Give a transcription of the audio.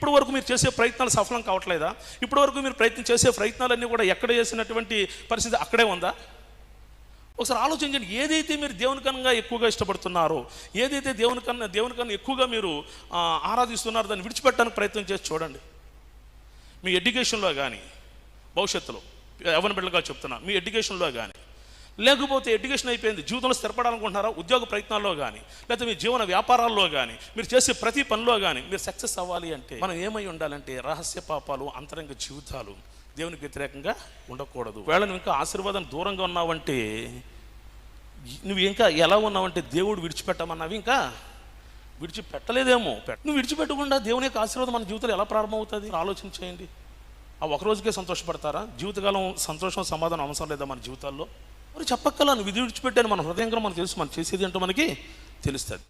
ఇప్పటి వరకు మీరు చేసే ప్రయత్నాలు సఫలం కావట్లేదా? ఇప్పటి వరకు మీరు చేసే ప్రయత్నాలన్నీ కూడా ఎక్కడ చేసినటువంటి పరిస్థితి అక్కడే ఉందా? ఒకసారి ఆలోచించండి. ఏదైతే మీరు దేవునికన్నా ఎక్కువగా ఇష్టపడుతున్నారో, ఏదైతే దేవునికన్నా ఎక్కువగా మీరు ఆరాధిస్తున్నారో దాన్ని విడిచిపెట్టడానికి ప్రయత్నం చేసి చూడండి. మీ ఎడ్యుకేషన్లో కానీ, భవిష్యత్తులో యవ్వన బిడ్డలుగా చెప్తున్నా, మీ ఎడ్యుకేషన్లో కానీ, లేకపోతే ఎడ్యుకేషన్ అయిపోయింది జీవితంలో స్థిరపడాలనుకుంటున్నారా, ఉద్యోగ ప్రయత్నాల్లో కానీ, లేకపోతే మీ జీవన వ్యాపారాల్లో కానీ, మీరు చేసే ప్రతి పనిలో కానీ మీరు సక్సెస్ అవ్వాలి అంటే మనం ఏమై ఉండాలంటే రహస్య పాపాలు, అంతరంగ జీవితాలు దేవునికి వ్యతిరేకంగా ఉండకూడదు. వేళ నువ్వు ఇంకా ఆశీర్వాదం దూరంగా ఉన్నావంటే, నువ్వు ఇంకా ఎలా ఉన్నావంటే దేవుడు విడిచిపెట్టమన్నావి ఇంకా విడిచిపెట్టలేదేమో. నువ్వు విడిచిపెట్టకుండా దేవుని యొక్క ఆశీర్వాదం మన జీవితంలో ఎలా ప్రారంభమవుతుంది ఆలోచన చేయండి. ఆ ఒకరోజుకే సంతోషపడతారా? జీవితకాలం సంతోషం సమాధానం అవసరం లేదా మన జీవితాల్లో? మరి చెప్పక్కలా నువ్వు ఇది విడిచిపెట్టాను మన హృదయంగా మనకు తెలుసు, మనం చేసేది ఏంటో మనకి తెలుస్తుంది.